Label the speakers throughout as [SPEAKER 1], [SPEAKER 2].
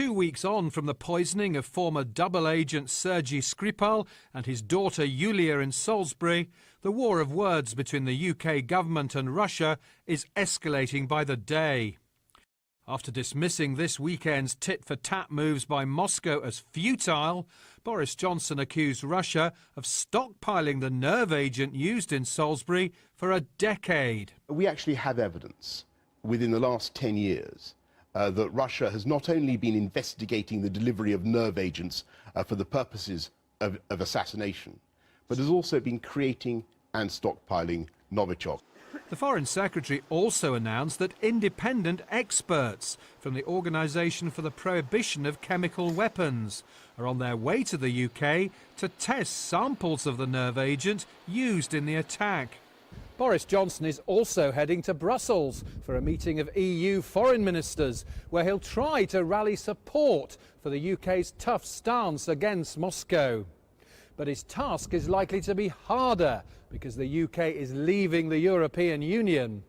[SPEAKER 1] 2 weeks on from the poisoning of former double agent Sergei Skripal and his daughter Yulia in Salisbury, the war of words between the UK government and Russia is escalating by the day. After dismissing this weekend's tit-for-tat moves by Moscow as futile, Boris Johnson accused Russia of stockpiling the nerve agent used in Salisbury for a decade.
[SPEAKER 2] We actually have evidence within the last 10 years that Russia has not only been investigating the delivery of nerve agents for the purposes of assassination, but has also been creating and stockpiling Novichok.
[SPEAKER 1] The Foreign Secretary also announced that independent experts from the Organisation for the Prohibition of Chemical Weapons are on their way to the UK to test samples of the nerve agent used in the attack. Boris Johnson is also heading to Brussels for a meeting of EU foreign ministers, where he'll try to rally support for the UK's tough stance against Moscow. But his task is likely to be harder because the UK is leaving the European Union.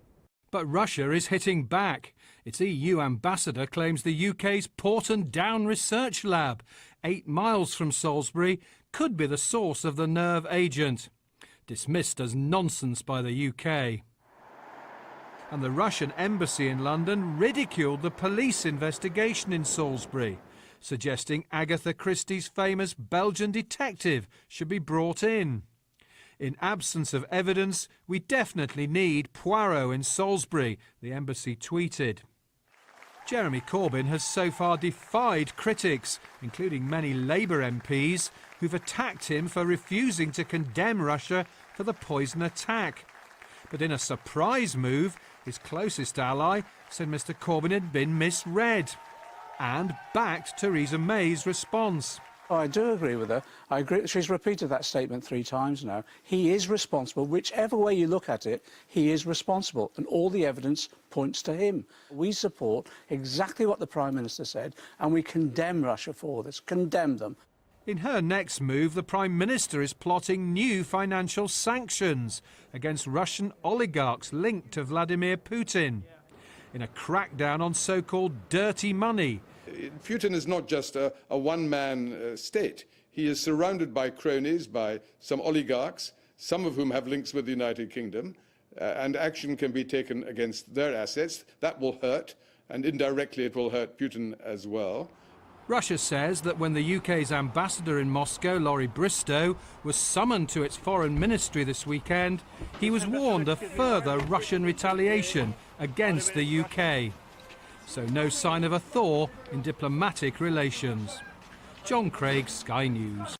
[SPEAKER 1] But Russia is hitting back. Its EU ambassador claims the UK's Porton Down Research Lab, 8 miles from Salisbury, could be the source of the nerve agent. Dismissed as nonsense by the UK. And the Russian embassy in London ridiculed the police investigation in Salisbury, suggesting Agatha Christie's famous Belgian detective should be brought in. In absence of evidence, we definitely need Poirot in Salisbury, the embassy tweeted. Jeremy Corbyn has so far defied critics, including many Labour MPs, who've attacked him for refusing to condemn Russia for the poison attack. But in a surprise move, his closest ally said Mr Corbyn had been misread and backed Theresa May's response.
[SPEAKER 3] Oh, I do agree with her. I agree. She's repeated that statement 3 times now. He is responsible. Whichever way you look at it, he is responsible, and all the evidence points to him. We support exactly what the Prime Minister said, and we condemn Russia for this, condemn them.
[SPEAKER 1] In her next move, the Prime Minister is plotting new financial sanctions against Russian oligarchs linked to Vladimir Putin in a crackdown on so-called dirty money.
[SPEAKER 4] Putin is not just a one-man state. He is surrounded by cronies, by some oligarchs, some of whom have links with the United Kingdom, and action can be taken against their assets. That will hurt, and indirectly it will hurt Putin as well.
[SPEAKER 1] Russia says that when the UK's ambassador in Moscow, Laurie Bristow, was summoned to its foreign ministry this weekend, he was warned of further Russian retaliation against the UK. So no sign of a thaw in diplomatic relations. John Craig, Sky News.